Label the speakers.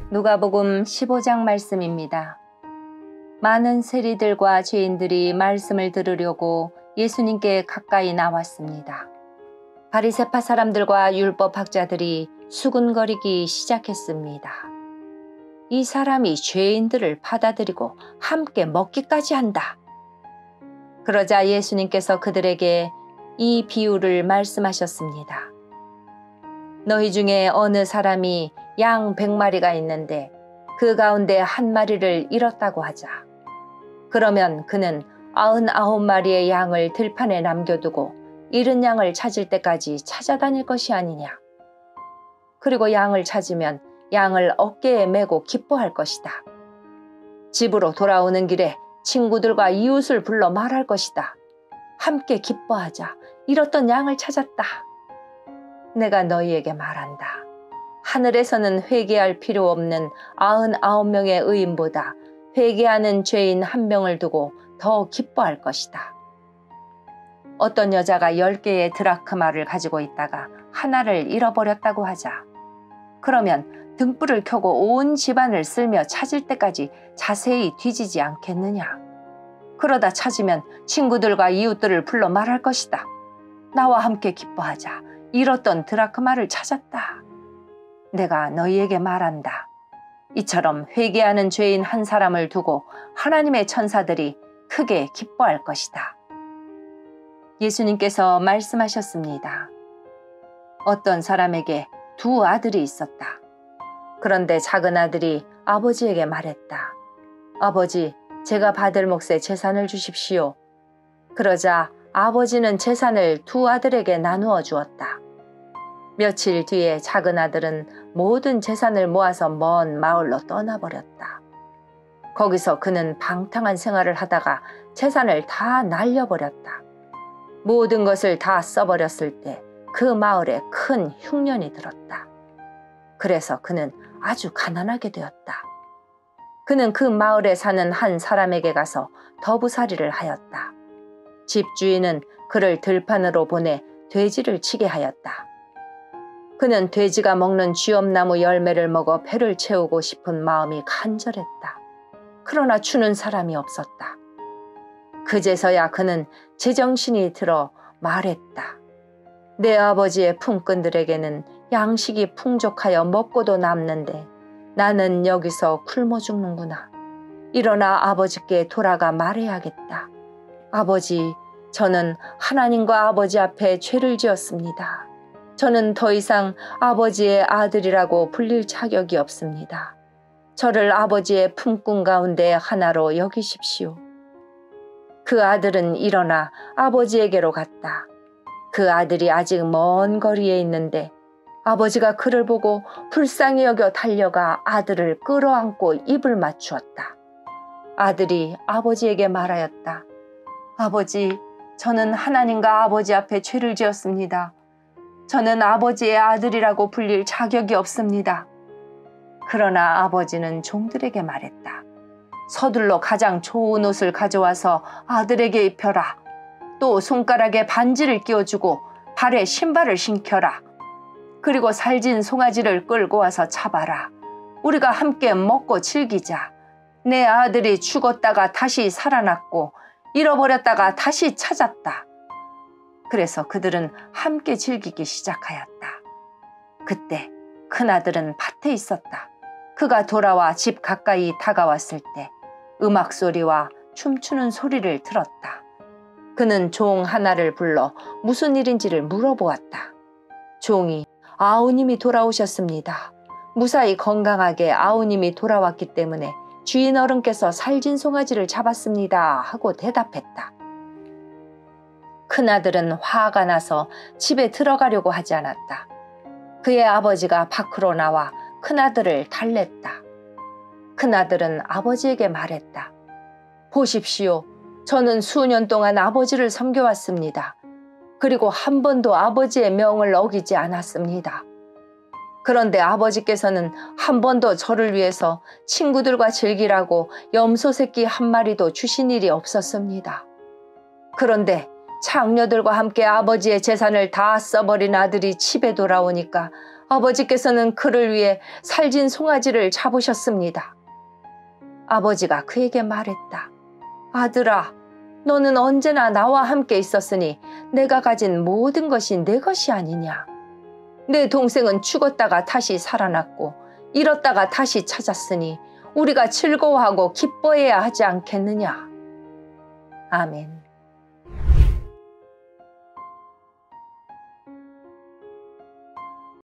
Speaker 1: 누가복음 15장 말씀입니다. 많은 세리들과 죄인들이 말씀을 들으려고 예수님께 가까이 나왔습니다. 바리새파 사람들과 율법학자들이 수군거리기 시작했습니다. 이 사람이 죄인들을 받아들이고 함께 먹기까지 한다. 그러자 예수님께서 그들에게 이 비유를 말씀하셨습니다. 너희 중에 어느 사람이 양 100마리가 있는데 그 가운데 한 마리를 잃었다고 하자. 그러면 그는 99마리의 양을 들판에 남겨두고 잃은 양을 찾을 때까지 찾아다닐 것이 아니냐. 그리고 양을 찾으면 양을 어깨에 메고 기뻐할 것이다. 집으로 돌아오는 길에 친구들과 이웃을 불러 말할 것이다. 함께 기뻐하자. 잃었던 양을 찾았다. 내가 너희에게 말한다. 하늘에서는 회개할 필요 없는 99명의 의인보다 회개하는 죄인 1명을 두고 더 기뻐할 것이다. 어떤 여자가 10개의 드라크마를 가지고 있다가 하나를 잃어버렸다고 하자. 그러면 등불을 켜고 온 집안을 쓸며 찾을 때까지 자세히 뒤지지 않겠느냐. 그러다 찾으면 친구들과 이웃들을 불러 말할 것이다. 나와 함께 기뻐하자. 잃었던 드라크마를 찾았다. 내가 너희에게 말한다. 이처럼 회개하는 죄인 한 사람을 두고 하나님의 천사들이 크게 기뻐할 것이다. 예수님께서 말씀하셨습니다. 어떤 사람에게 2 아들이 있었다. 그런데 작은 아들이 아버지에게 말했다. 아버지, 제가 받을 몫의 재산을 주십시오. 그러자 아버지는 재산을 2 아들에게 나누어 주었다. 며칠 뒤에 작은 아들은 모든 재산을 모아서 먼 마을로 떠나버렸다. 거기서 그는 방탕한 생활을 하다가 재산을 다 날려버렸다. 모든 것을 다 써버렸을 때 그 마을에 큰 흉년이 들었다. 그래서 그는 아주 가난하게 되었다. 그는 그 마을에 사는 한 사람에게 가서 더부살이를 하였다. 집주인은 그를 들판으로 보내 돼지를 치게 하였다. 그는 돼지가 먹는 쥐엄나무 열매를 먹어 배를 채우고 싶은 마음이 간절했다. 그러나 주는 사람이 없었다. 그제서야 그는 제정신이 들어 말했다. 내 아버지의 품꾼들에게는 양식이 풍족하여 먹고도 남는데 나는 여기서 굶어 죽는구나. 일어나 아버지께 돌아가 말해야겠다. 아버지, 저는 하나님과 아버지 앞에 죄를 지었습니다. 저는 더 이상 아버지의 아들이라고 불릴 자격이 없습니다. 저를 아버지의 품꾼 가운데 하나로 여기십시오. 그 아들은 일어나 아버지에게로 갔다. 그 아들이 아직 먼 거리에 있는데 아버지가 그를 보고 불쌍히 여겨 달려가 아들을 끌어안고 입을 맞추었다. 아들이 아버지에게 말하였다. 아버지, 저는 하나님과 아버지 앞에 죄를 지었습니다. 저는 아버지의 아들이라고 불릴 자격이 없습니다. 그러나 아버지는 종들에게 말했다. 서둘러 가장 좋은 옷을 가져와서 아들에게 입혀라. 또 손가락에 반지를 끼워주고 발에 신발을 신겨라. 그리고 살진 송아지를 끌고 와서 잡아라. 우리가 함께 먹고 즐기자. 내 아들이 죽었다가 다시 살아났고 잃어버렸다가 다시 찾았다. 그래서 그들은 함께 즐기기 시작하였다. 그때 큰아들은 밭에 있었다. 그가 돌아와 집 가까이 다가왔을 때 음악 소리와 춤추는 소리를 들었다. 그는 종 하나를 불러 무슨 일인지를 물어보았다. 종이 아우님이 돌아오셨습니다. 무사히 건강하게 아우님이 돌아왔기 때문에 주인 어른께서 살진 송아지를 잡았습니다 하고 대답했다. 큰아들은 화가 나서 집에 들어가려고 하지 않았다. 그의 아버지가 밖으로 나와 큰아들을 달랬다. 큰아들은 아버지에게 말했다. 보십시오. 저는 수년 동안 아버지를 섬겨왔습니다. 그리고 한 번도 아버지의 명을 어기지 않았습니다. 그런데 아버지께서는 한 번도 저를 위해서 친구들과 즐기라고 염소 새끼 1마리도 주신 일이 없었습니다. 그런데 장녀들과 함께 아버지의 재산을 다 써버린 아들이 집에 돌아오니까 아버지께서는 그를 위해 살진 송아지를 잡으셨습니다. 아버지가 그에게 말했다. 아들아, 너는 언제나 나와 함께 있었으니 내가 가진 모든 것이 내 것이 아니냐. 내 동생은 죽었다가 다시 살아났고 잃었다가 다시 찾았으니 우리가 즐거워하고 기뻐해야 하지 않겠느냐. 아멘.